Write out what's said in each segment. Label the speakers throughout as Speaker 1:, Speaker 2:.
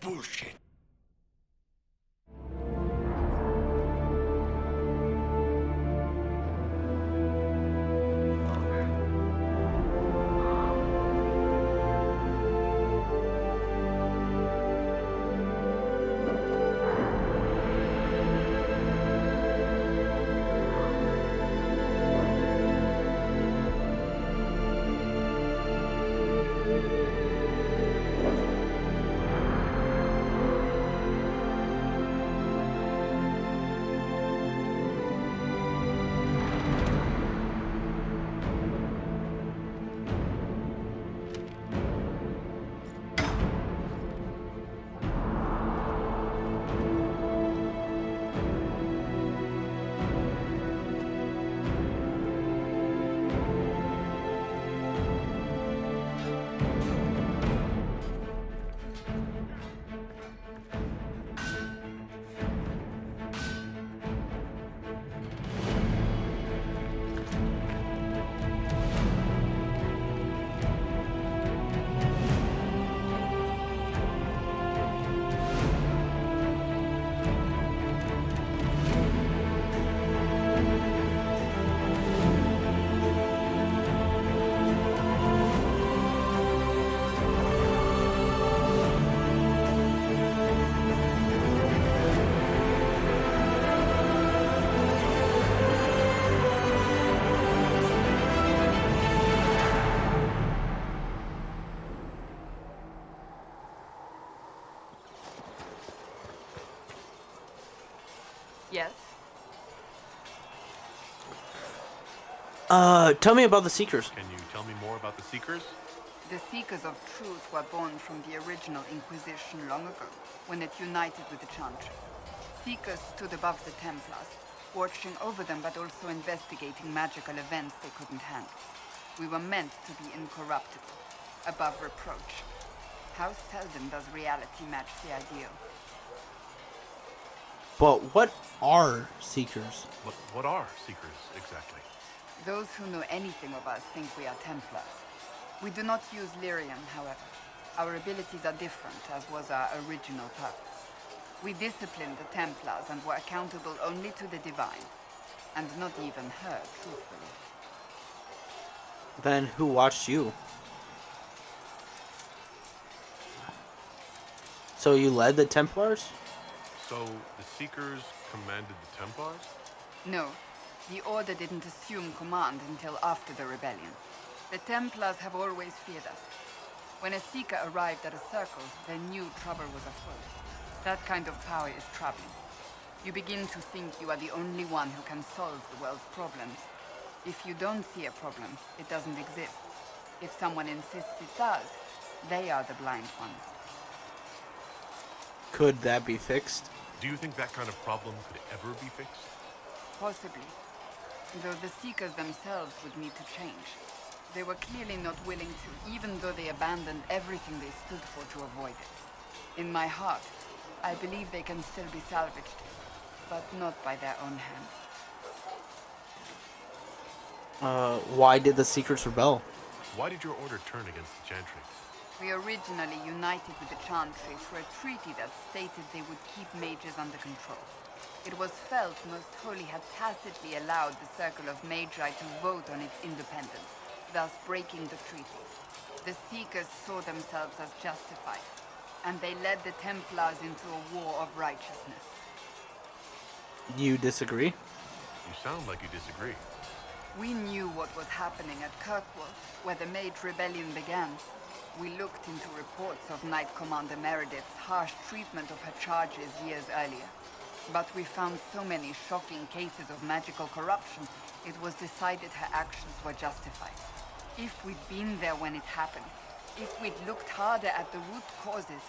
Speaker 1: bullshit.
Speaker 2: Yes?
Speaker 3: Tell me about the Seekers.
Speaker 4: Can you tell me more about the Seekers?
Speaker 2: The Seekers of Truth were born from the original Inquisition long ago, when it united with the chanter. Seekers stood above the Templars, watching over them but also investigating magical events they couldn't handle. We were meant to be incorruptible, above reproach. How seldom does reality match the ideal?
Speaker 3: But what are Seekers?
Speaker 4: What are Seekers, exactly?
Speaker 2: Those who know anything of us think we are Templars. We do not use Lyrium, however. Our abilities are different, as was our original purpose. We disciplined the Templars and were accountable only to the divine, and not even her, truthfully.
Speaker 3: Then who watched you? So you led the Templars?
Speaker 4: So, the Seekers commanded the Templars?
Speaker 2: No, the Order didn't assume command until after the rebellion. The Templars have always feared us. When a Seeker arrived at a circle, they knew trouble was afoot. That kind of power is troubling. You begin to think you are the only one who can solve the world's problems. If you don't see a problem, it doesn't exist. If someone insists it does, they are the blind ones.
Speaker 3: Could that be fixed?
Speaker 4: Do you think that kind of problem could ever be fixed?
Speaker 2: Possibly. Though the Seekers themselves would need to change. They were clearly not willing to, even though they abandoned everything they stood for to avoid it. In my heart, I believe they can still be salvaged, but not by their own hands.
Speaker 3: Why did the Seekers rebel?
Speaker 4: Why did your order turn against the Chantry?
Speaker 2: We originally united with the Chantry for a treaty that stated they would keep mages under control. It was felt Most Holy had tacitly allowed the Circle of Magi to vote on its independence, thus breaking the treaty. The Seekers saw themselves as justified, and they led the Templars into a war of righteousness.
Speaker 3: You disagree?
Speaker 4: You sound like you disagree.
Speaker 2: We knew what was happening at Kirkwall, where the Mage Rebellion began. We looked into reports of Knight Commander Meredith's harsh treatment of her charges years earlier. But we found so many shocking cases of magical corruption, it was decided her actions were justified. If we'd been there when it happened, if we'd looked harder at the root causes...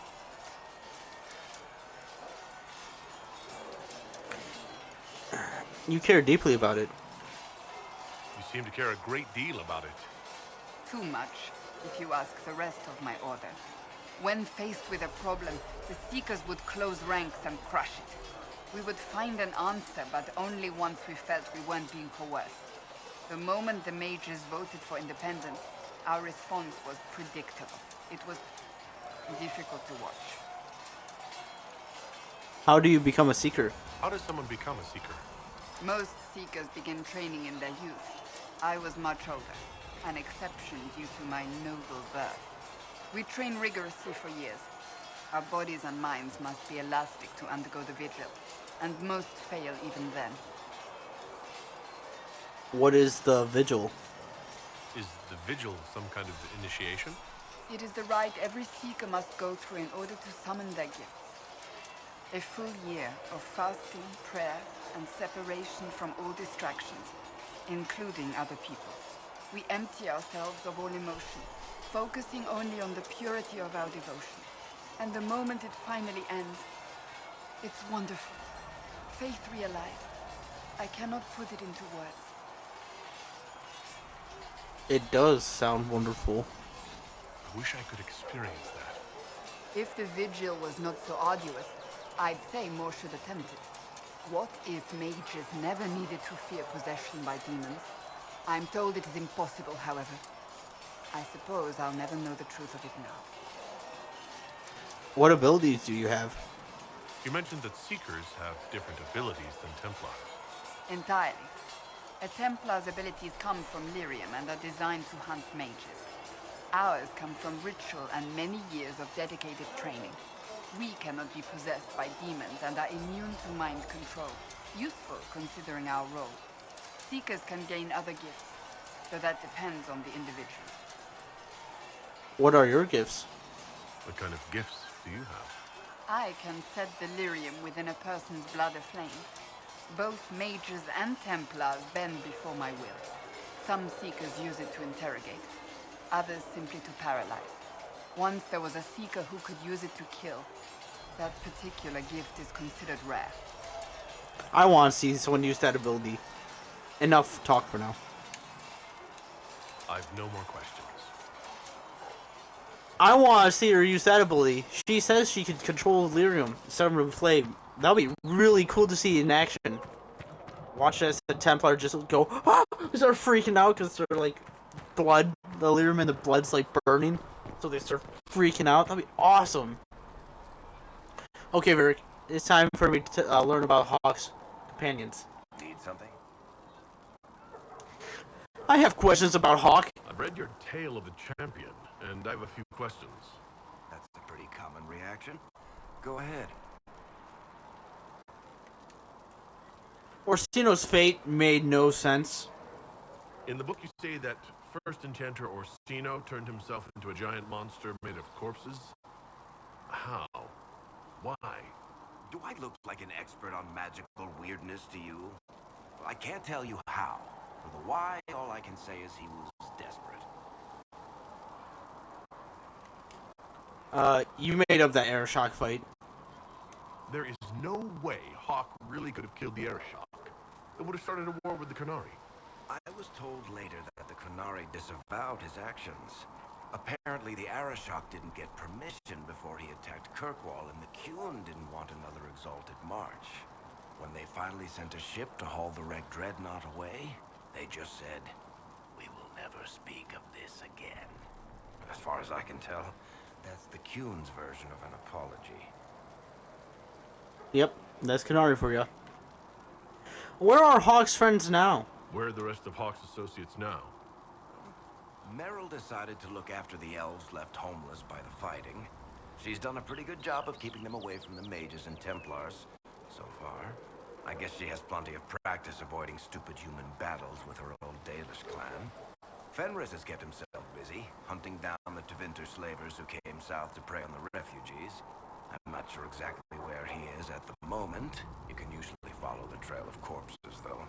Speaker 3: You care deeply about it.
Speaker 4: You seem to care a great deal about it.
Speaker 2: Too much, if you ask the rest of my order. When faced with a problem, the Seekers would close ranks and crush it. We would find an answer, but only once we felt we weren't being coerced. The moment the mages voted for independence, our response was predictable. It was difficult to watch.
Speaker 3: How do you become a seeker?
Speaker 4: How does someone become a seeker?
Speaker 2: Most seekers begin training in their youth. I was much older, an exception due to my noble birth. We train rigorously for years. Our bodies and minds must be elastic to undergo the vigil, and most fail even then.
Speaker 3: What is the vigil?
Speaker 4: Is the vigil some kind of initiation?
Speaker 2: It is the rite every seeker must go through in order to summon their gifts. A full year of fasting, prayer, and separation from all distractions, including other people. We empty ourselves of all emotion, focusing only on the purity of our devotion. And the moment it finally ends, it's wonderful. Faith realized. I cannot put it into words.
Speaker 3: It does sound wonderful.
Speaker 4: I wish I could experience that.
Speaker 2: If the vigil was not so arduous, I'd say more should attempt it. What if mages never needed to fear possession by demons? I'm told it is impossible, however. I suppose I'll never know the truth of it now.
Speaker 3: What abilities do you have?
Speaker 4: You mentioned that seekers have different abilities than templars.
Speaker 2: Entirely. A Templar's abilities come from lyrium and are designed to hunt mages. Ours come from ritual and many years of dedicated training. We cannot be possessed by demons and are immune to mind control. Useful considering our role. Seekers can gain other gifts, though that depends on the individual.
Speaker 3: What are your gifts?
Speaker 4: What kind of gifts do you have?
Speaker 2: I can set the lyrium within a person's blood aflame. Both mages and Templars bend before my will. Some seekers use it to interrogate, others simply to paralyze. Once there was a seeker who could use it to kill. That particular gift is considered rare.
Speaker 3: I want to see someone use that ability. Enough talk for now.
Speaker 4: I've no more questions.
Speaker 3: I want to see her use that ability. She says she can control lyrium, summon a flame. That would be really cool to see in action. Watch as the Templar just go, ah! Start freaking out because they're like blood, the lyrium and the blood's like burning. So they start freaking out. That'd be awesome. Okay, Virik, it's time for me to learn about Hawk's companions.
Speaker 1: Need something?
Speaker 3: I have questions about Hawk.
Speaker 4: I've read your Tale of a Champion, and I have a few questions.
Speaker 1: That's a pretty common reaction. Go ahead.
Speaker 3: Orsino's fate made no sense.
Speaker 4: In the book you say that first enchanter Orsino turned himself into a giant monster made of corpses. How? Why?
Speaker 1: Do I look like an expert on magical weirdness to you? Well, I can't tell you how. For the why, all I can say is he was desperate.
Speaker 3: You made up that air shock fight.
Speaker 4: There is no way Hawk really could have killed the Airshok. It would have started a war with the Canari.
Speaker 1: I was told later that the Canari disavowed his actions. Apparently, the Arashok didn't get permission before he attacked Kirkwall, and the Qun didn't want another exalted march. When they finally sent a ship to haul the wrecked dreadnought away, they just said, "We will never speak of this again." As far as I can tell, that's the Qun's version of an apology.
Speaker 3: Yep, that's Canary for you. Where are Hawk's friends now?
Speaker 4: Where are the rest of Hawk's associates now?
Speaker 1: Meryl decided to look after the elves left homeless by the fighting. She's done a pretty good job of keeping them away from the mages and Templars, so far. I guess she has plenty of practice avoiding stupid human battles with her old Dalish clan. Fenris has kept himself busy, hunting down the Tevinter slavers who came south to prey on the refugees. I'm not sure exactly where he is at the moment. You can usually follow the trail of corpses, though.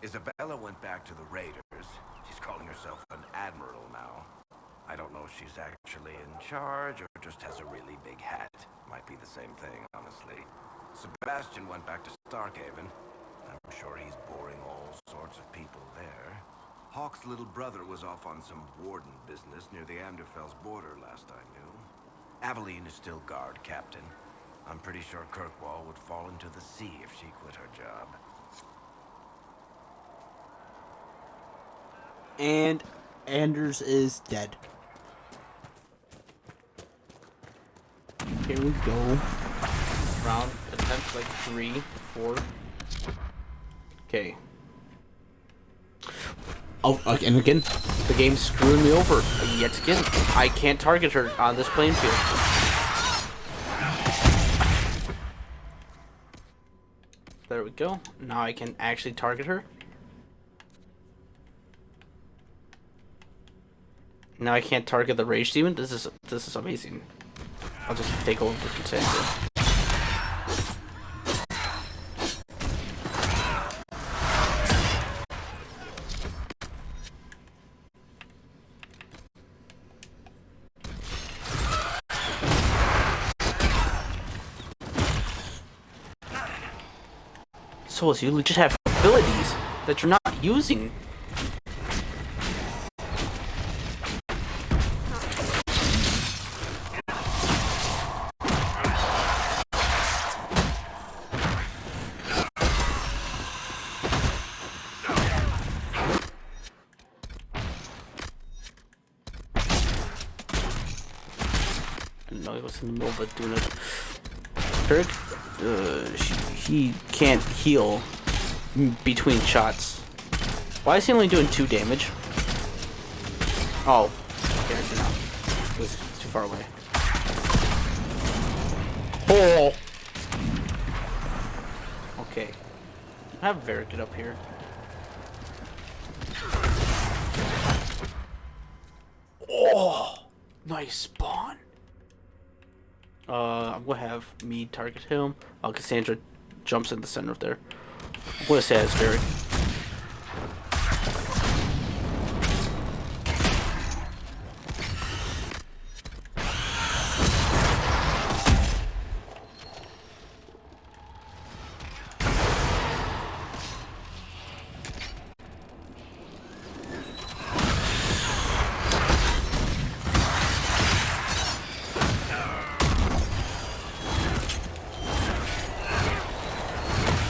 Speaker 1: Isabella went back to the raiders. She's calling herself an admiral now. I don't know if she's actually in charge or just has a really big hat. Might be the same thing, honestly. Sebastian went back to Starkhaven. I'm sure he's boring all sorts of people there. Hawk's little brother was off on some warden business near the Anderfell's border last I knew. Aveline is still guard captain. I'm pretty sure Kirkwall would fall into the sea if she quit her job.
Speaker 3: And Anders is dead. Here we go. Round attempts, like 3, 4. Okay. Oh, and again, the game's screwing me over. Yet again, I can't target her on this playing field. There we go. Now I can actually target her. Now I can't target the rage demon. This is amazing. I'll just take over for Cassandra. So you legit have abilities that you're not using. No, he was in the middle of it doing it. Kirk, he can't heal between shots. Why is he only doing 2 damage? Oh, okay, I see now. It was too far away. Oh! Okay. I have Varric get up here. Oh! Nice spawn. I'm gonna have me target him. Cassandra jumps in the center of there. I'm gonna say it's Varric.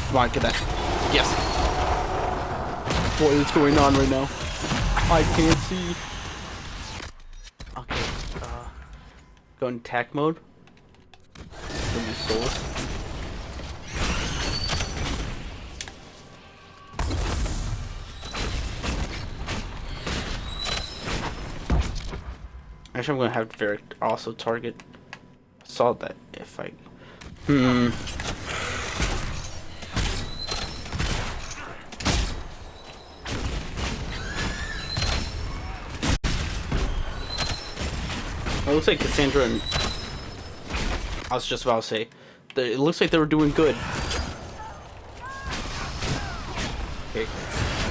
Speaker 3: Come on, get that. Yes. What is going on right now? I can't see. Okay, go in attack mode. Give me souls. Actually, I'm gonna have Varric also target. Saw that if I. It looks like Cassandra and I was just about to say, it looks like they were doing good. Okay,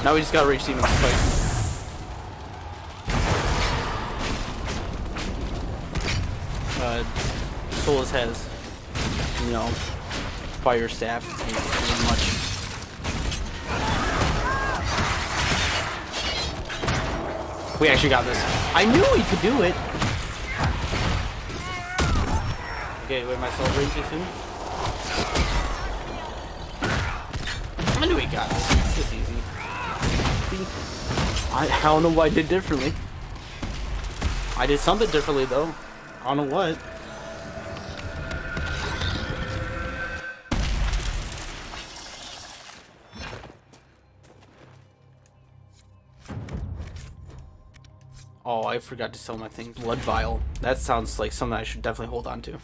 Speaker 3: now we just got Rage Demon to fight. Solus has, you know, fire staff. Pretty much. We actually got this. I knew we could do it. Okay, wait, my soul range is soon. I knew we got this. It's easy. See? I don't know what I did differently. I did something differently though. I don't know what. Oh, I forgot to sell my thing. Blood Vial. That sounds like something I should definitely hold on to.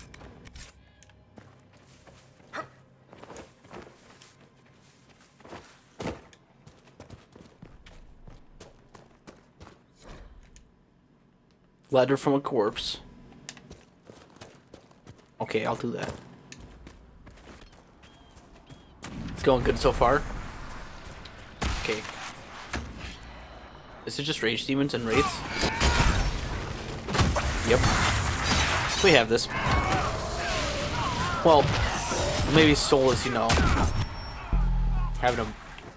Speaker 3: Letter from a corpse. Okay, I'll do that. It's going good so far. Okay. Is it just rage demons and wraiths? Yep. We have this. Well, maybe Solus, you know, having a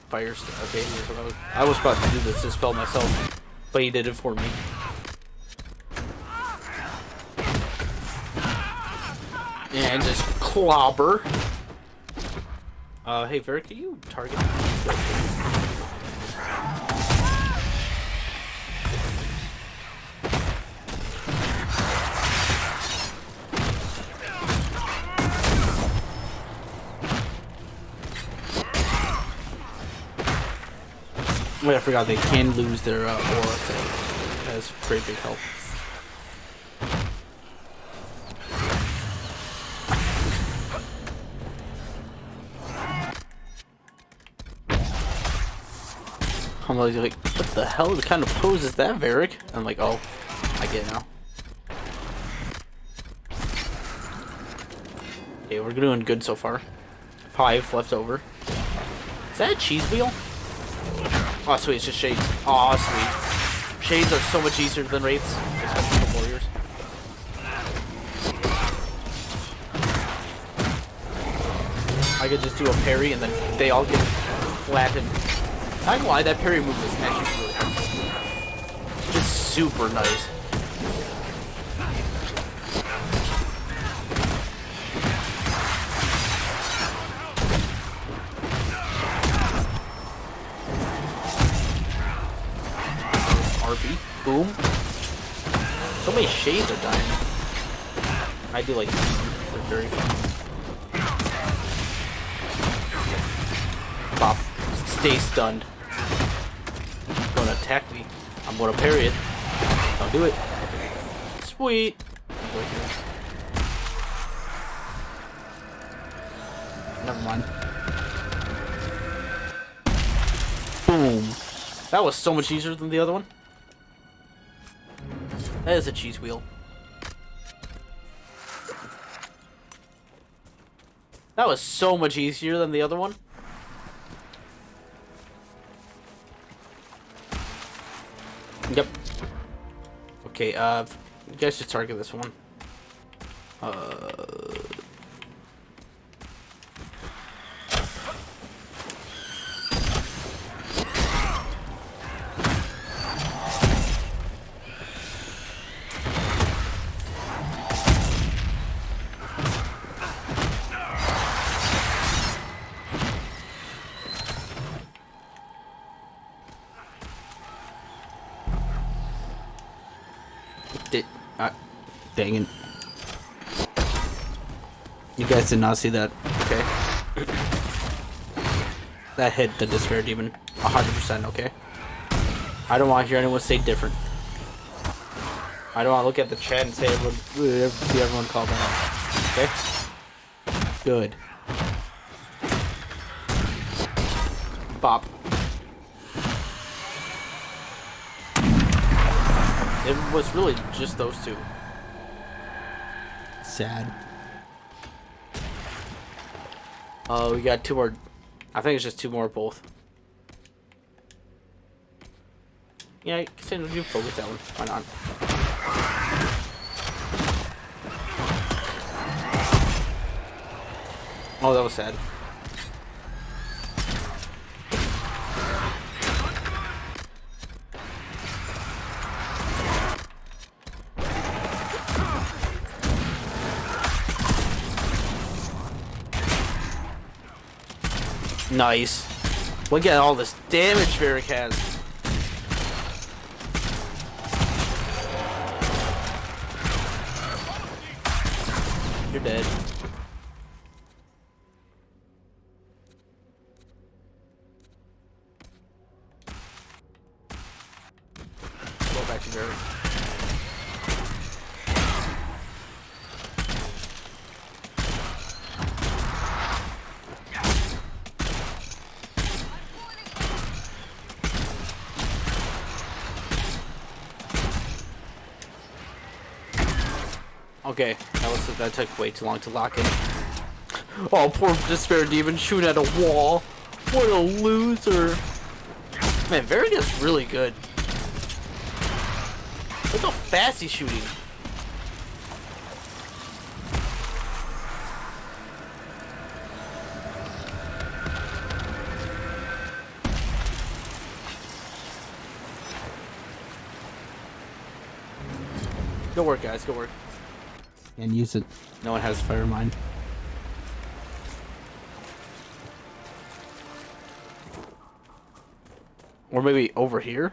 Speaker 3: fire baby or something. I was about to do this spell myself, but he did it for me. And just clobber. Hey, Varric, can you target? Wait, I forgot they can lose their aura thing. That's pretty big help. I'm like, what the hell? What kind of pose is that, Varric? I'm like, oh, I get it now. Okay, we're doing good so far. 5 left over. Is that a cheese wheel? Oh, sweet, it's just shades. Oh, sweet. Shades are so much easier than wraiths, especially for warriors. I could just do a parry and then they all get flattened. Not gonna lie, that parry move is actually really hard. Just super nice. RB. Boom. So many shades are dying. I do like they're very fun. Pop. Stay stunned. Gonna attack me. I'm gonna parry it. I'll do it. Sweet. Never mind. Boom. That was so much easier than the other one. That is a cheese wheel. That was so much easier than the other one. Yep. Okay, you guys should target this one. Dang it. You guys did not see that. Okay. That hit the Despair Demon 100%, okay? I don't want to hear anyone say different. I don't want to look at the chat and say see everyone call that out. Okay? Good. Bop. It was really just those two. Sad. Oh, we got 2 more. I think it's just 2 more both. Yeah, I can you focus that one. Why not? Oh, that was sad. Nice. Look at all this damage Varric has. You're dead. Go back to Varric. Okay, that took way too long to lock in. Oh, poor Despair Demon shooting at a wall. What a loser. Man, Varric is really good. Look how fast he's shooting. Good work, guys. Good work. And use it. No one has fire mine. Or maybe over here?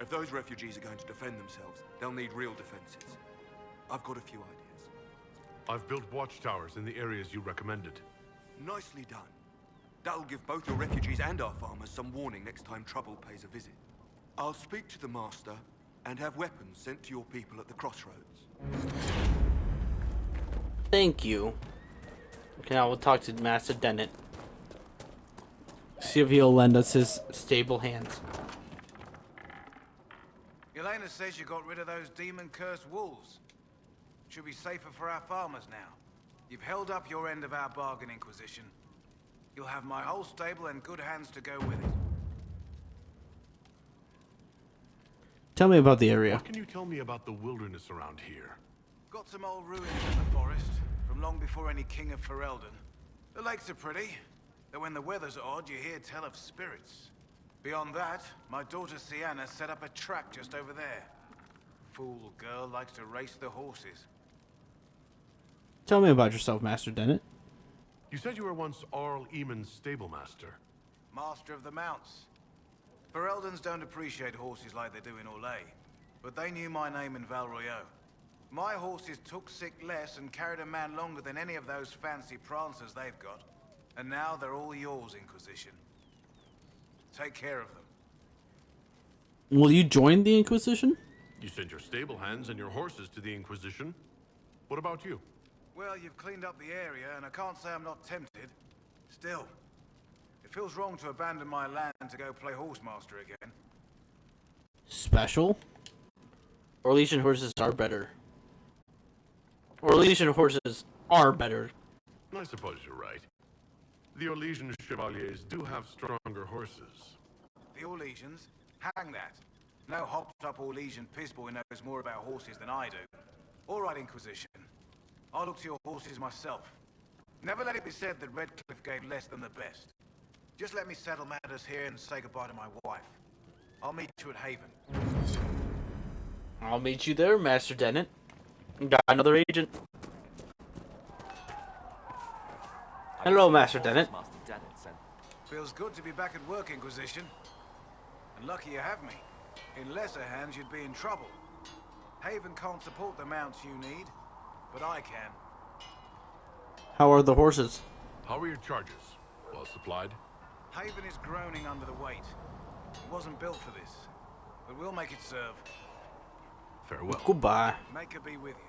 Speaker 5: If those refugees are going to defend themselves, they'll need real defenses. I've got a few ideas.
Speaker 4: I've built watchtowers in the areas you recommended.
Speaker 5: Nicely done. That'll give both your refugees and our farmers some warning next time trouble pays a visit. I'll speak to the Master and have weapons sent to your people at the crossroads.
Speaker 3: Thank you. Okay, now we'll talk to Master Dennett. See if he'll lend us his stable hands.
Speaker 6: Elena says you got rid of those demon-cursed wolves. Should be safer for our farmers now. You've held up your end of our bargain, Inquisition. You'll have my whole stable and good hands to go with it.
Speaker 3: Tell me about the area.
Speaker 4: What can you tell me about the wilderness around here?
Speaker 6: Got some old ruins in the forest, from long before any king of Ferelden. The lakes are pretty, though when the weather's odd, you hear tell of spirits. Beyond that, my daughter Sienna set up a track just over there. Fool girl likes to race the horses.
Speaker 3: Tell me about yourself, Master Dennett.
Speaker 4: You said you were once Arl Eamon's stablemaster.
Speaker 6: Master of the mounts. Fereldans don't appreciate horses like they do in Orlais, but they knew my name in Val Royeaux. My horses took sick less and carried a man longer than any of those fancy prancers they've got. And now they're all yours, Inquisition. Take care of them.
Speaker 3: Will you join the Inquisition?
Speaker 4: You sent your stable hands and your horses to the Inquisition. What about you?
Speaker 6: Well, you've cleaned up the area, and I can't say I'm not tempted. Still, it feels wrong to abandon my land to go play horsemaster again.
Speaker 3: Special? Orlesian horses are better. Orlesian horses are better.
Speaker 4: I suppose you're right. The Orlesian chevaliers do have stronger horses.
Speaker 6: The Orlesians? Hang that. No hopped-up Orlesian pissboy knows more about horses than I do. All right, Inquisition. I'll look to your horses myself. Never let it be said that Redcliffe gave less than the best. Just let me settle matters here and say goodbye to my wife. I'll meet you at Haven.
Speaker 3: I'll meet you there, Master Dennett. Got another agent. Hello, Master Dennett.
Speaker 6: Feels good to be back at work, Inquisition. And lucky you have me. In lesser hands, you'd be in trouble. Haven can't support the mounts you need, but I can.
Speaker 3: How are the horses?
Speaker 4: How are your charges? Well supplied?
Speaker 6: Haven is groaning under the weight. It wasn't built for this, but we'll make it serve.
Speaker 4: Farewell.
Speaker 3: Goodbye.
Speaker 6: Make her be with you.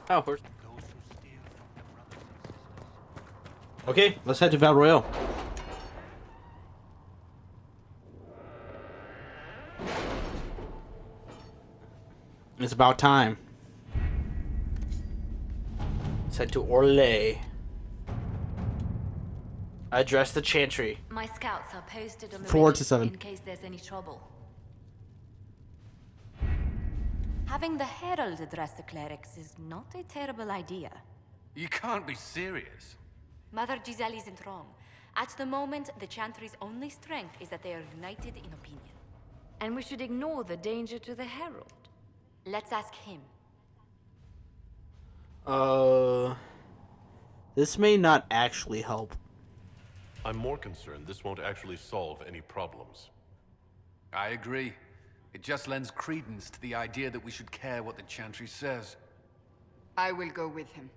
Speaker 3: Oh, horse. Okay, let's head to Val Royeaux. It's about time. Let's head to Orlais. Address the chantry.
Speaker 7: My scouts are posted on the
Speaker 3: 4
Speaker 7: ridge
Speaker 3: to 7.
Speaker 7: in case there's any trouble. Having the herald address the clerics is not a terrible idea.
Speaker 8: You can't be serious.
Speaker 7: Mother Giselle isn't wrong. At the moment, the chantry's only strength is that they are united in opinion.
Speaker 9: And we should ignore the danger to the herald.
Speaker 7: Let's ask him.
Speaker 3: This may not actually help.
Speaker 4: I'm more concerned this won't actually solve any problems.
Speaker 8: I agree. It just lends credence to the idea that we should care what the chantry says.
Speaker 2: I will go with him.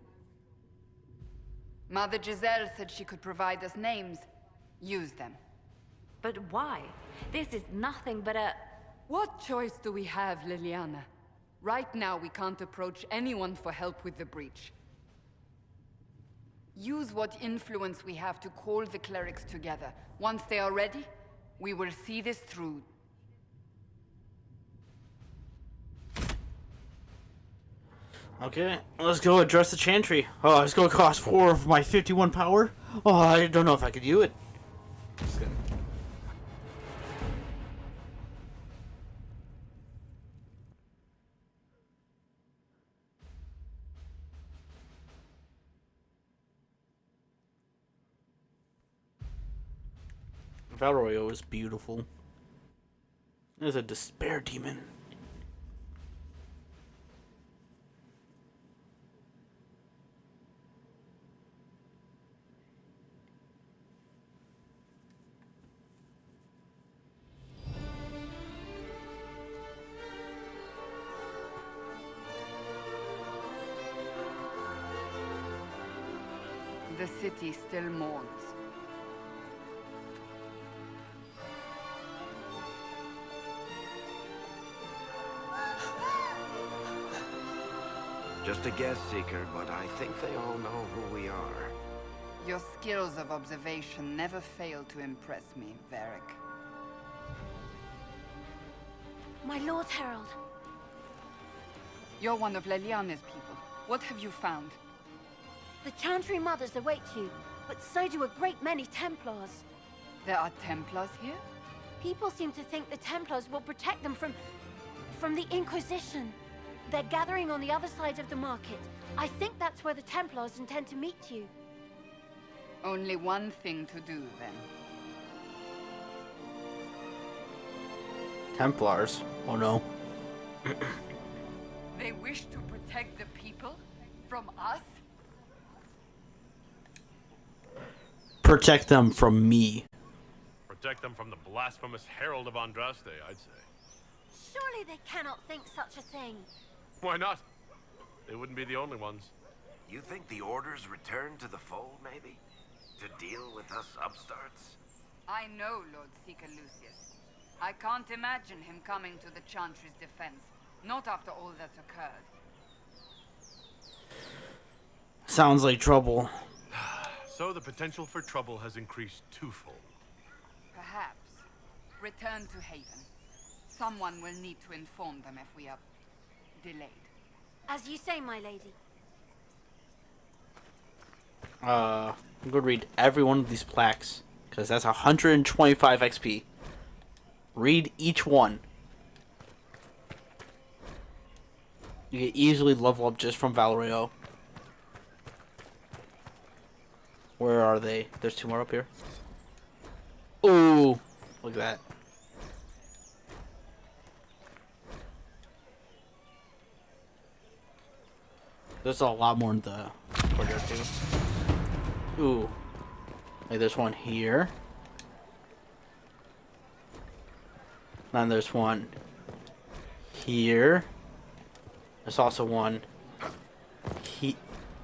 Speaker 2: Mother Giselle said she could provide us names. Use them.
Speaker 9: But why? This is nothing but a...
Speaker 2: What choice do we have, Liliana? Right now, we can't approach anyone for help with the breach. Use what influence we have to call the clerics together. Once they are ready, we will see this through.
Speaker 3: Okay, let's go address the chantry. Oh, it's gonna cost 4 of my 51 power? Oh, I don't know if I could do it. Just kidding. Val Royeaux is beautiful. There's a despair demon.
Speaker 2: The city still mourns.
Speaker 1: Just a guess, Seeker, but I think they all know who we are.
Speaker 2: Your skills of observation never fail to impress me, Varric.
Speaker 9: My Lord Herald.
Speaker 2: You're one of Leliane's people. What have you found?
Speaker 9: The Chantry Mothers await you, but so do a great many Templars.
Speaker 2: There are Templars here?
Speaker 9: People seem to think the Templars will protect them from the Inquisition. They're gathering on the other side of the market. I think that's where the Templars intend to meet you.
Speaker 2: Only one thing to do, then.
Speaker 3: Templars? Oh no.
Speaker 2: They wish to protect the people? From us?
Speaker 3: Protect them from me.
Speaker 4: Protect them from the blasphemous Herald of Andraste, I'd say.
Speaker 9: Surely they cannot think such a thing.
Speaker 4: Why not? They wouldn't be the only ones.
Speaker 1: You think the Order's return to the fold, maybe? To deal with us upstarts?
Speaker 2: I know Lord Seeker Lucius. I can't imagine him coming to the Chantry's defense. Not after all that's occurred.
Speaker 3: Sounds like trouble.
Speaker 4: So the potential for trouble has increased twofold.
Speaker 2: Perhaps. Return to Haven. Someone will need to inform them if we are delayed.
Speaker 9: As you say, my lady.
Speaker 3: I'm gonna read every one of these plaques, because that's 125 XP. Read each one. You can easily level up just from Val Royeaux. Where are they? There's two more up here. Ooh, look at that. There's a lot more in the courtyard too. Ooh. Like there's one here. Then there's one here. There's also one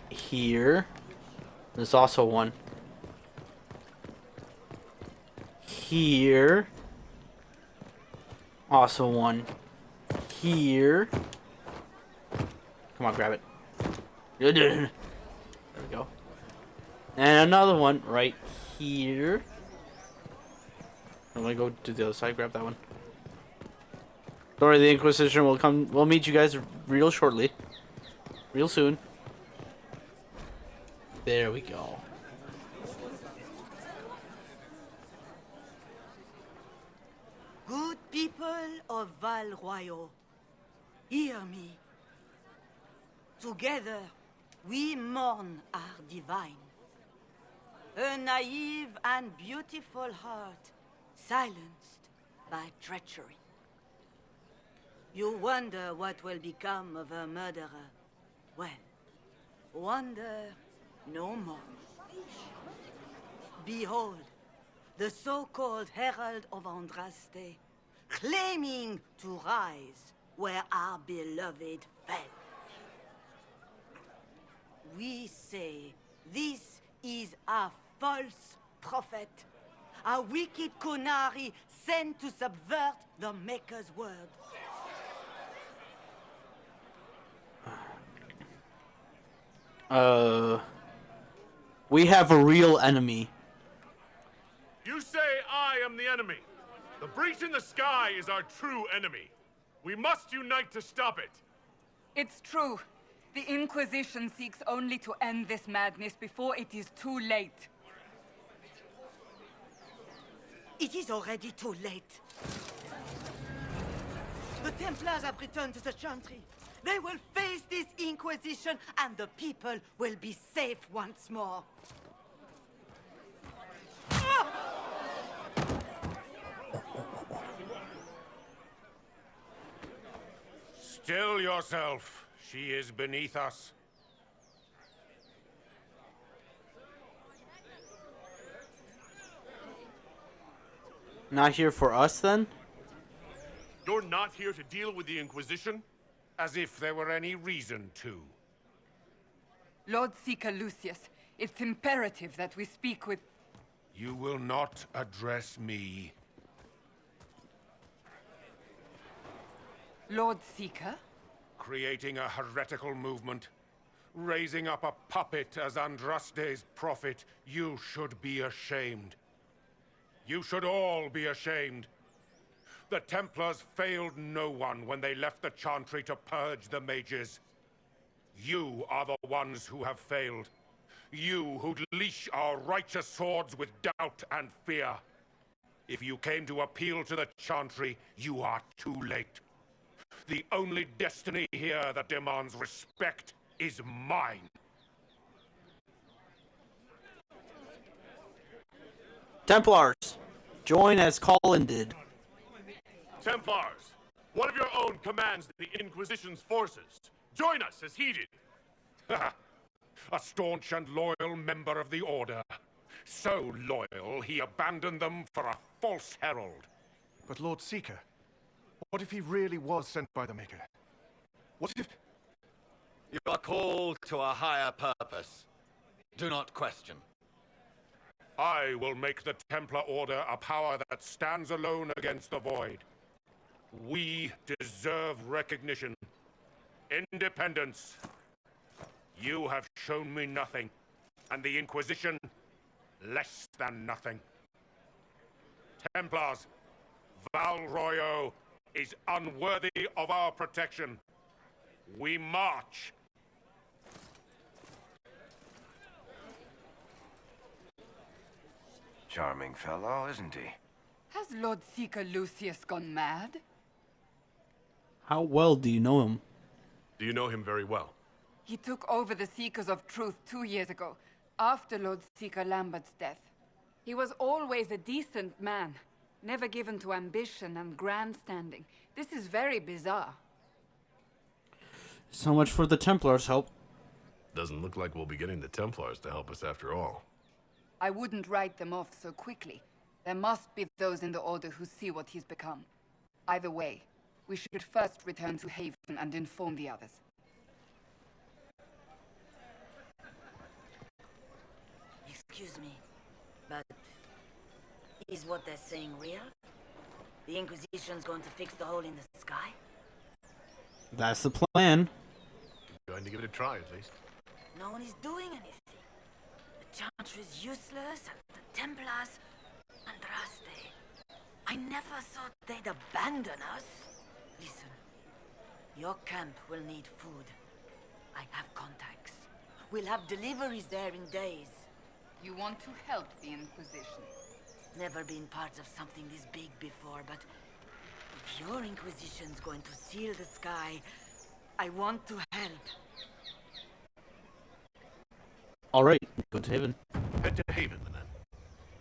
Speaker 3: here. There's also one here. Also one here. Come on, grab it. There we go. And another one right here. I'm gonna go to the other side, grab that one. Don't worry, the Inquisition will come. We'll meet you guys real shortly. Real soon. There we go.
Speaker 10: Good people of Val Royeaux, hear me. Together, we mourn our divine. A naive and beautiful heart, silenced by treachery. You wonder what will become of a murderer. Well, wonder no more. Behold, the so-called Herald of Andraste, claiming to rise where our beloved fell. We say this is a false prophet, a wicked Konari sent to subvert the Maker's word.
Speaker 3: We have a real enemy.
Speaker 4: You say I am the enemy. The breach in the sky is our true enemy. We must unite to stop it.
Speaker 2: It's true. The Inquisition seeks only to end this madness before it is too late.
Speaker 10: It is already too late. The Templars have returned to the Chantry. They will face this Inquisition, and the people will be safe once more.
Speaker 11: Still yourself. She is beneath us.
Speaker 3: Not here for us, then?
Speaker 4: You're not here to deal with the Inquisition?
Speaker 11: As if there were any reason to.
Speaker 2: Lord Seeker Lucius, It's imperative that we speak with...
Speaker 11: You will not address me.
Speaker 2: Lord Seeker?
Speaker 11: Creating a heretical movement, raising up a puppet as Andraste's prophet, you should be ashamed. You should all be ashamed. The Templars failed no one when they left the Chantry to purge the mages. You are the ones who have failed. You who'd leash our righteous swords with doubt and fear. If you came to appeal to the Chantry, you are too late. The only destiny here that demands respect is mine.
Speaker 3: Templars, join as Colin did.
Speaker 4: Templars, one of your own commands the Inquisition's forces. Join us as he did.
Speaker 11: A staunch and loyal member of the Order. So loyal, he abandoned them for a false herald.
Speaker 12: But Lord Seeker, what if he really was sent by the Maker? What if...
Speaker 13: You are called to a higher purpose. Do not question.
Speaker 11: I will make the Templar Order a power that stands alone against the Void. We deserve recognition. Independence. You have shown me nothing, and the Inquisition, less than nothing. Templars, Val Royeaux is unworthy of our protection. We march.
Speaker 1: Charming fellow, isn't he?
Speaker 2: Has Lord Seeker Lucius gone mad?
Speaker 3: How well do you know him?
Speaker 4: Do you know him very well?
Speaker 2: He took over the Seekers of Truth 2 years ago, after Lord Seeker Lambert's death. He was always a decent man, never given to ambition and grandstanding. This is very bizarre.
Speaker 3: So much for the Templars' help.
Speaker 4: Doesn't look like we'll be getting the Templars to help us after all.
Speaker 2: I wouldn't write them off so quickly. There must be those in the Order who see what he's become. Either way, we should first return to Haven and inform the others.
Speaker 10: Excuse me, but is what they're saying real? The Inquisition's going to fix the hole in the sky?
Speaker 3: That's the plan.
Speaker 4: Going to give it a try, at least.
Speaker 10: No one is doing anything. The Chantry is useless, and the Templars... Andraste. I never thought they'd abandon us. Listen, your camp will need food. I have contacts. We'll have deliveries there in days.
Speaker 2: You want to help the Inquisition?
Speaker 10: Never been part of something this big before, but if your Inquisition's going to seal the sky, I want to help.
Speaker 3: All right, go to Haven.
Speaker 4: Head to Haven, then.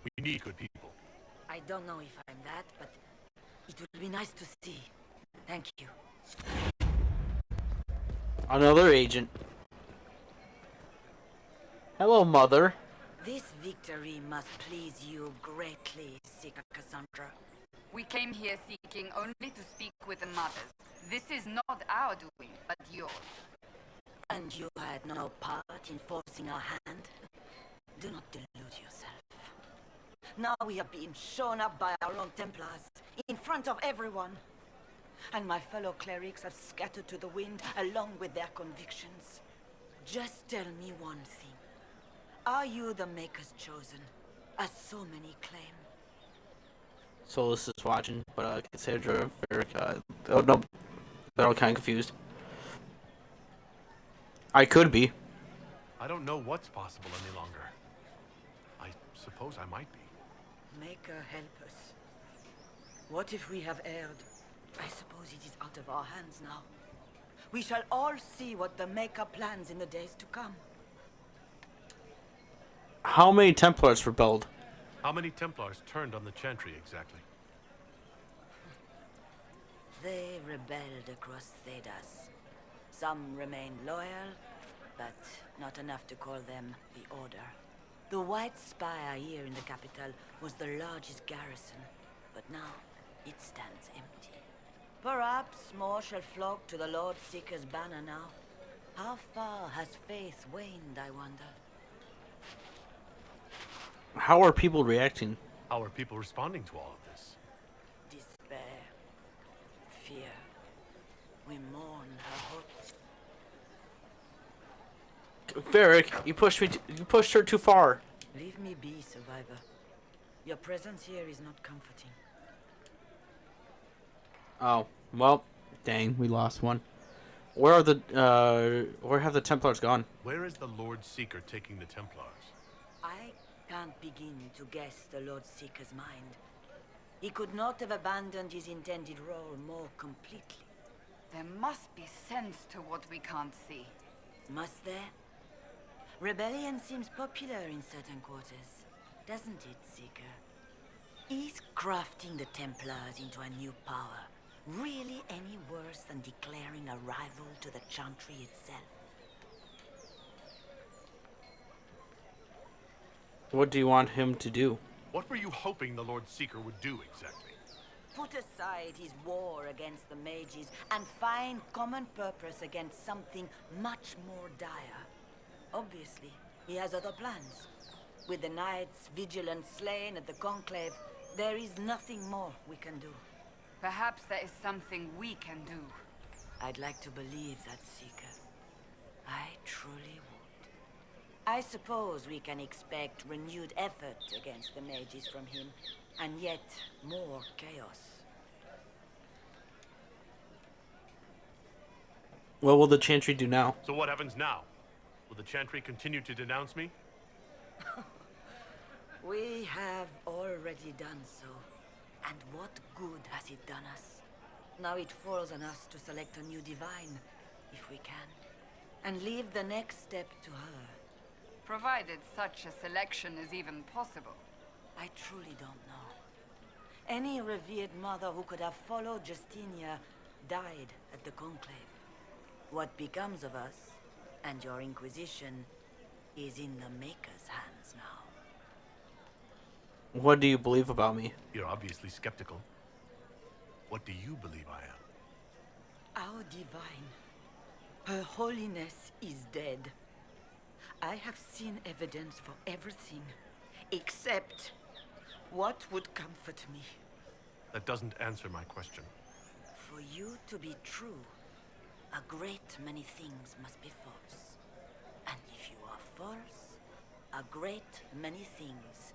Speaker 4: We need good people.
Speaker 10: I don't know if I'm that, but it would be nice to see. Thank you.
Speaker 3: Another agent. Hello, Mother.
Speaker 10: This victory must please you greatly, Seeker Cassandra.
Speaker 2: We came here seeking only to speak with the mothers. This is not our doing, but yours.
Speaker 10: And you had no part in forcing our hand? Do not delude yourself. Now we have been shown up by our own Templars, in front of everyone. And my fellow clerics have scattered to the wind along with their convictions. Just tell me one thing. Are you the Maker's chosen, as so many claim?
Speaker 3: Solus is watching, but Cassandra, Verica... Oh, no. They're all kind of confused. I could be.
Speaker 4: I don't know what's possible any longer. I suppose I might be.
Speaker 10: Maker, help us. What if we have erred? I suppose it is out of our hands now. We shall all see what the Maker plans in the days to come.
Speaker 3: How many Templars rebelled?
Speaker 4: How many Templars turned on the Chantry exactly?
Speaker 10: They rebelled across Thedas. Some remained loyal, but not enough to call them the Order. The White Spire here in the capital was the largest garrison, but now it stands empty. Perhaps more shall flock to the Lord Seeker's banner now. How far has faith waned, I wonder?
Speaker 3: How are people reacting?
Speaker 4: How are people responding to all of this?
Speaker 10: Despair. Fear. We mourn her hopes.
Speaker 3: Varric, you pushed her too far.
Speaker 10: Leave me be, survivor. Your presence here is not comforting.
Speaker 3: Oh, well, dang, we lost one. Where have the Templars gone?
Speaker 4: Where is the Lord Seeker taking the Templars?
Speaker 10: I can't begin to guess the Lord Seeker's mind. He could not have abandoned his intended role more completely.
Speaker 2: There must be sense to what we can't see.
Speaker 10: Must there? Rebellion seems popular in certain quarters, doesn't it, Seeker? Is crafting the Templars into a new power really any worse than declaring a rival to the Chantry itself?
Speaker 3: What do you want him to do?
Speaker 4: What were you hoping the Lord Seeker would do exactly?
Speaker 10: Put aside his war against the mages and find common purpose against something much more dire. Obviously, he has other plans. With the knights vigilant slain at the Conclave, there is nothing more we can do.
Speaker 2: Perhaps there is something we can do.
Speaker 10: I'd like to believe that, Seeker. I truly would. I suppose we can expect renewed effort against the mages from him, and yet more chaos.
Speaker 3: What will the Chantry do now?
Speaker 4: So what happens now? Will the Chantry continue to denounce me?
Speaker 10: We have already done so. And what good has it done us? Now it falls on us to select a new divine, if we can, and leave the next step to her.
Speaker 2: Provided such a selection is even possible.
Speaker 10: I truly don't know. Any revered mother who could have followed Justinia died at the Conclave. What becomes of us, and your Inquisition, is in the Maker's hands now.
Speaker 3: What do you believe about me?
Speaker 4: You're obviously skeptical. What do you believe I am?
Speaker 10: Our divine, Her Holiness is dead. I have seen evidence for everything, except what would comfort me.
Speaker 4: That doesn't answer my question.
Speaker 10: For you to be true, a great many things must be false. And if you are false, a great many things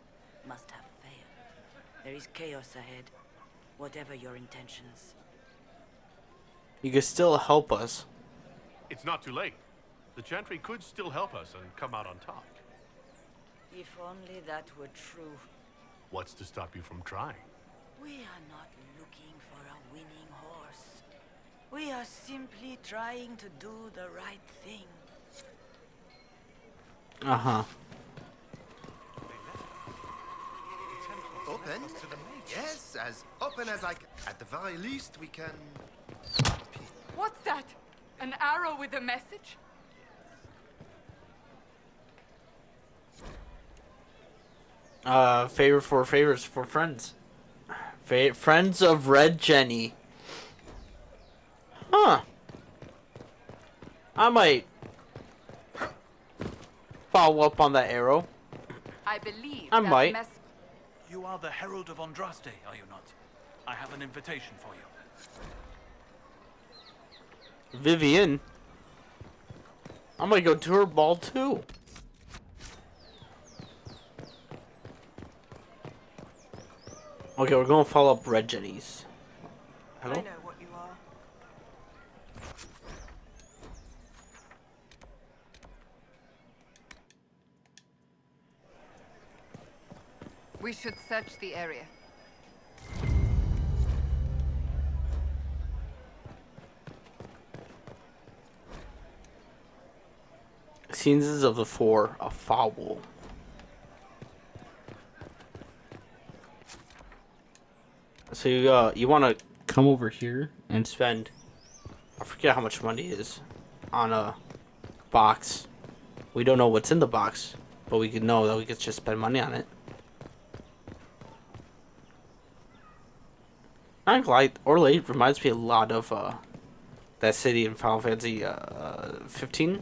Speaker 10: must have failed. There is chaos ahead, whatever your intentions.
Speaker 3: You can still help us.
Speaker 4: It's not too late. The Chantry could still help us and come out on top.
Speaker 10: If only that were true.
Speaker 4: What's to stop you from trying?
Speaker 10: We are not looking for a winning horse. We are simply trying to do the right thing.
Speaker 3: Uh-huh.
Speaker 14: Open? Yes, as open as I can. At the very least, we can...
Speaker 2: What's that? An arrow with a message?
Speaker 3: Favor for favors for friends. Friends of Red Jenny. Huh. I might follow up on that arrow.
Speaker 2: I believe
Speaker 3: I might.
Speaker 15: You are the Herald of Andraste, are you not? I have an invitation for you.
Speaker 3: Vivian. I might go to her ball too. Okay, we're gonna follow up Red Jenny's. Hello?
Speaker 16: I know what you are.
Speaker 2: We should search the area.
Speaker 3: Scenes of the Four, a foul. So you want to come over here and spend, I forget how much money it is, on a box. We don't know what's in the box, but we could know that we could just spend money on it. Light or late reminds me a lot of that city in Final Fantasy 15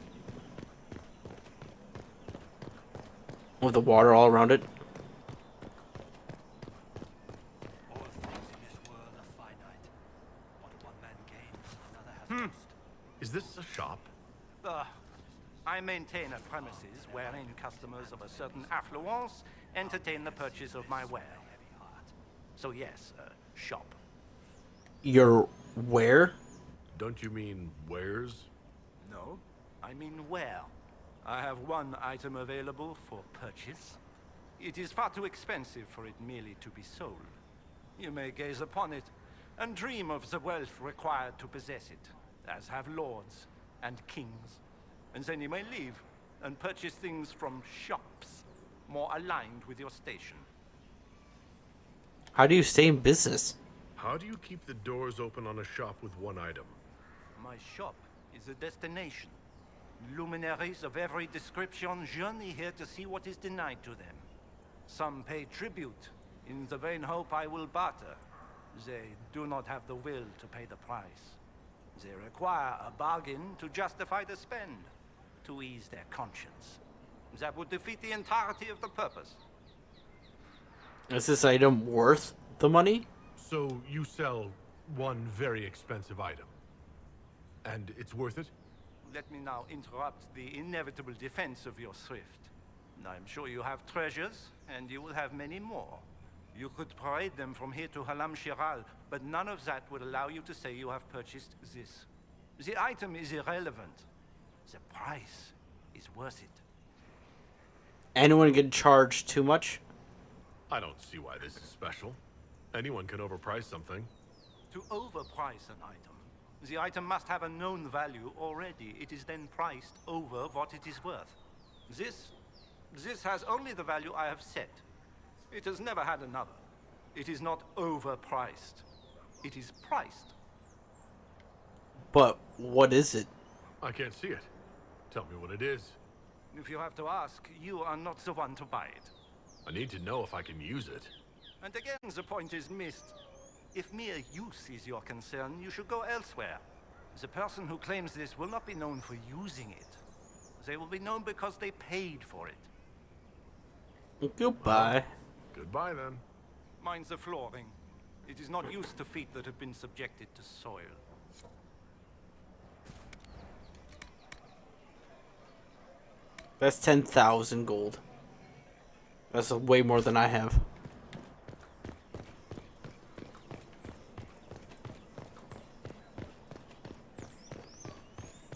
Speaker 3: with the water all around it.
Speaker 4: Is this a shop?
Speaker 16: I maintain a premises wherein customers of a certain affluence entertain the purchase of my ware. So yes, shop.
Speaker 3: Your where?
Speaker 4: Don't you mean wares?
Speaker 16: No, I mean where. I have one item available for purchase. It is far too expensive for it merely to be sold. You may gaze upon it and dream of the wealth required to possess it, as have lords and kings. And then you may leave and purchase things from shops more aligned with your station.
Speaker 3: How do you stay in business?
Speaker 4: How do you keep the doors open on a shop with one item?
Speaker 16: My shop is a destination. Luminaries of every description journey here to see what is denied to them. Some pay tribute in the vain hope I will barter. They do not have the will to pay the price. They require a bargain to justify the spend, to ease their conscience. That would defeat the entirety of the purpose.
Speaker 3: Is this item worth the money?
Speaker 4: So you sell one very expensive item, and it's worth it?
Speaker 16: Let me now interrupt the inevitable defense of your thrift. I'm sure you have treasures, and you will have many more. You could parade them from here to Halam Shiral, but none of that would allow you to say you have purchased this. The item is irrelevant. The price is worth it.
Speaker 3: Anyone can charge too much?
Speaker 4: I don't see why this is special. Anyone can overprice something.
Speaker 16: To overprice an item, the item must have a known value already. It is then priced over what it is worth. This has only the value I have set. It has never had another. It is not overpriced. It is priced.
Speaker 3: But what is it?
Speaker 4: I can't see it. Tell me what it is.
Speaker 16: If you have to ask, you are not the one to buy it.
Speaker 4: I need to know if I can use it.
Speaker 16: And again, the point is missed. If mere use is your concern, you should go elsewhere. The person who claims this will not be known for using it. They will be known because they paid for it.
Speaker 3: Goodbye.
Speaker 4: Goodbye, then.
Speaker 16: Mind the flooring. It is not used to feet that have been subjected to soil.
Speaker 3: That's 10,000 gold. That's way more than I have.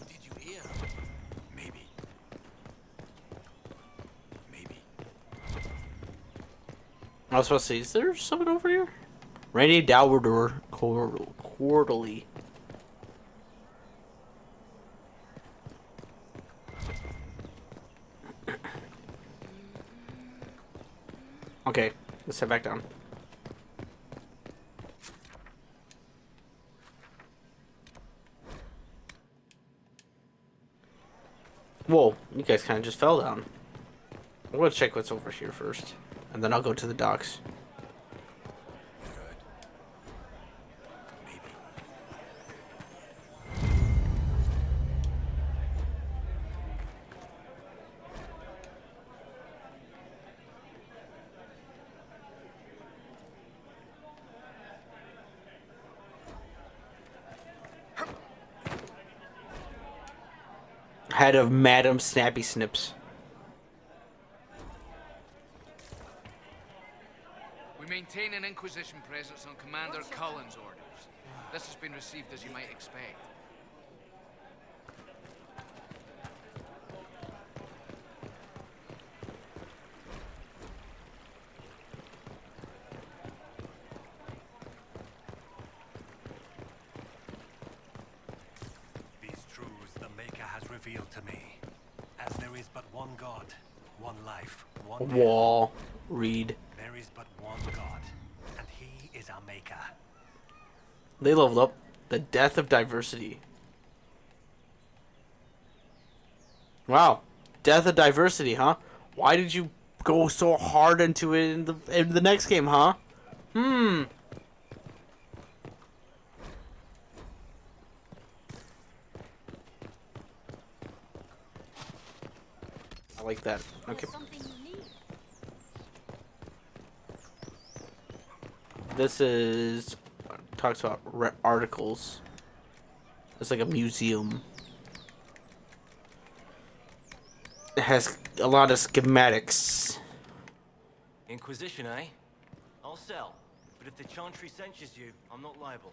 Speaker 15: Did you hear? Maybe.
Speaker 3: I was supposed to say, is there something over here? Rainy Dower Quarterly. Okay, let's head back down. Whoa, you guys kind of just fell down. I'm gonna check what's over here first, and then I'll go to the docks. Head of Madam Snappy Snips.
Speaker 17: We maintain an Inquisition presence on Commander Cullen's orders. This has been received as you might expect.
Speaker 18: Revealed to me, as there is but one God, one life, one
Speaker 3: Wall. Read.
Speaker 18: There is but one God, and He is our Maker.
Speaker 3: They leveled up. The death of diversity. Wow, death of diversity, huh? Why did you go so hard into it in the next game, huh? I like that. Okay. This is talks about articles. It's like a museum. It has a lot of schematics.
Speaker 19: Inquisition, eh? I'll sell. But if the chantry censures you, I'm not liable.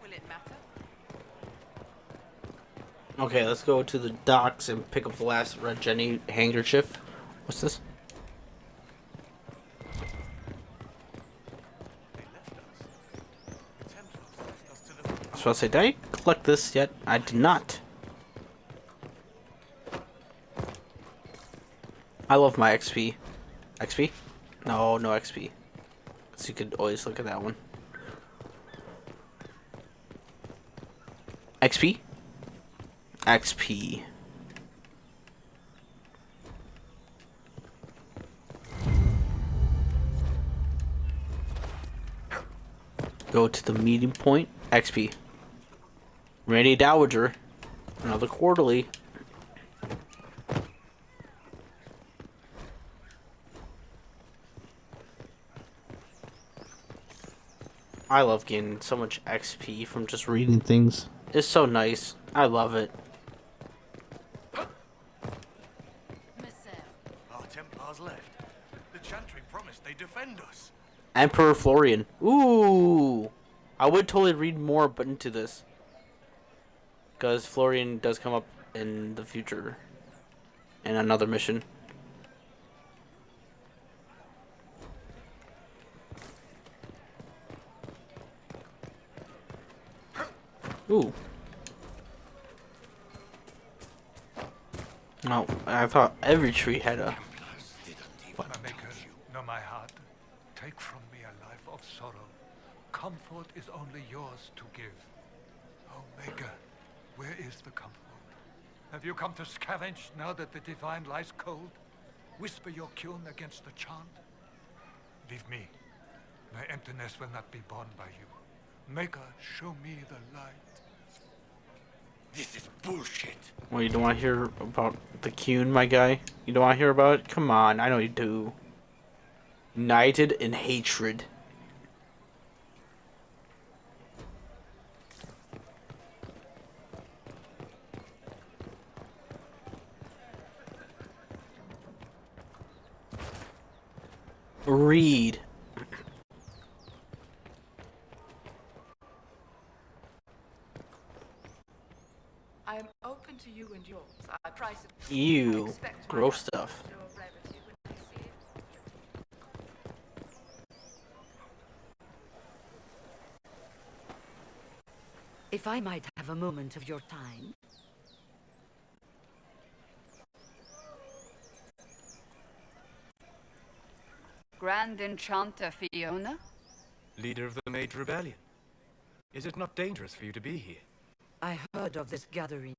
Speaker 2: Will it matter?
Speaker 3: Okay, let's go to the docks and pick up the last Red Jenny handkerchief. What's this? I was about to say, did I collect this yet? I did not. I love my XP. XP? No, no XP. So you could always look at that one. XP? XP. Go to the meeting point. XP. Randy Dowager. Another quarterly. I love getting so much XP from just reading things. It's so nice. I love it.
Speaker 18: Our Templars left. The chantry promised they'd defend us.
Speaker 3: Emperor Florian. Ooh! I would totally read more but into this. Because Florian does come up in the future. In another mission. Ooh. No, I thought every tree had a...
Speaker 18: My maker, know my heart. Take from me a life of sorrow. Comfort is only yours to give. Oh, maker, where is the comfort? Have you come to scavenge now that the divine lies cold? Whisper your cune against the chant? Leave me. My emptiness will not be borne by you. Maker, show me the light.
Speaker 14: This is bullshit.
Speaker 3: Well, you don't want to hear about the Cune, my guy? You don't want to hear about it? Come on, I know you do. United in hatred. Read.
Speaker 2: I am open to you and yours. I price it.
Speaker 3: Ew. Gross stuff.
Speaker 10: If I might have a moment of your time.
Speaker 2: Grand Enchanter Fiona?
Speaker 20: Leader of the Mage Rebellion. Is it not dangerous for you to be here?
Speaker 10: I heard of this gathering,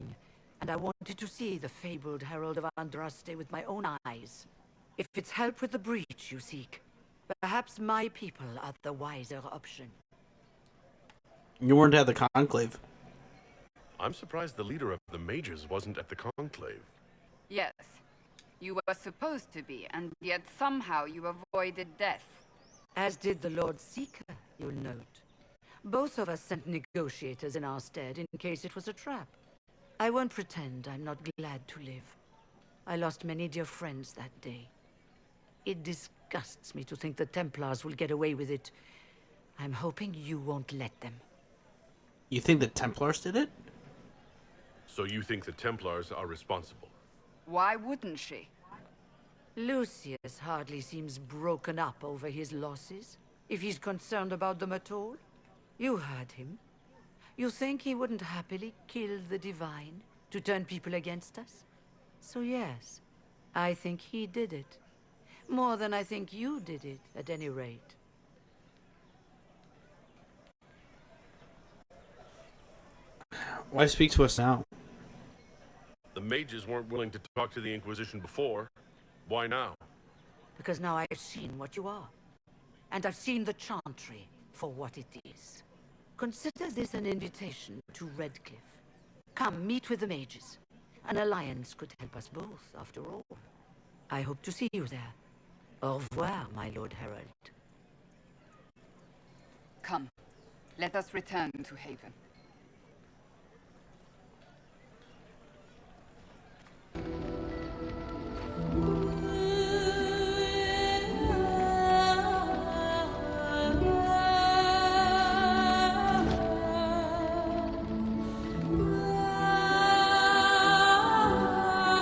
Speaker 10: and I wanted to see the fabled Herald of Andraste with my own eyes. If it's help with the breach you seek, perhaps my people are the wiser option.
Speaker 3: You weren't at the conclave.
Speaker 4: I'm surprised the leader of the mages wasn't at the conclave.
Speaker 2: Yes. You were supposed to be, and yet somehow you avoided death.
Speaker 10: As did the Lord Seeker, you'll note. Both of us sent negotiators in our stead in case it was a trap. I won't pretend I'm not glad to live. I lost many dear friends that day. It disgusts me to think the Templars will get away with it. I'm hoping you won't let them.
Speaker 3: You think the Templars did it?
Speaker 4: So you think the Templars are responsible?
Speaker 2: Why wouldn't she?
Speaker 10: Lucius hardly seems broken up over his losses, if he's concerned about them at all. You heard him. You think he wouldn't happily kill the Divine to turn people against us? So yes, I think he did it. More than I think you did it, at any rate.
Speaker 3: Why speak to us now?
Speaker 4: The mages weren't willing to talk to the Inquisition before. Why now?
Speaker 10: Because now I've seen what you are. And I've seen the Chantry for what it is. Consider this an invitation to Redcliffe. Come, meet with the mages.
Speaker 21: An alliance could help us both, after all. I hope to see you there. Au revoir, my Lord Herald.
Speaker 2: Come, let us return to Haven.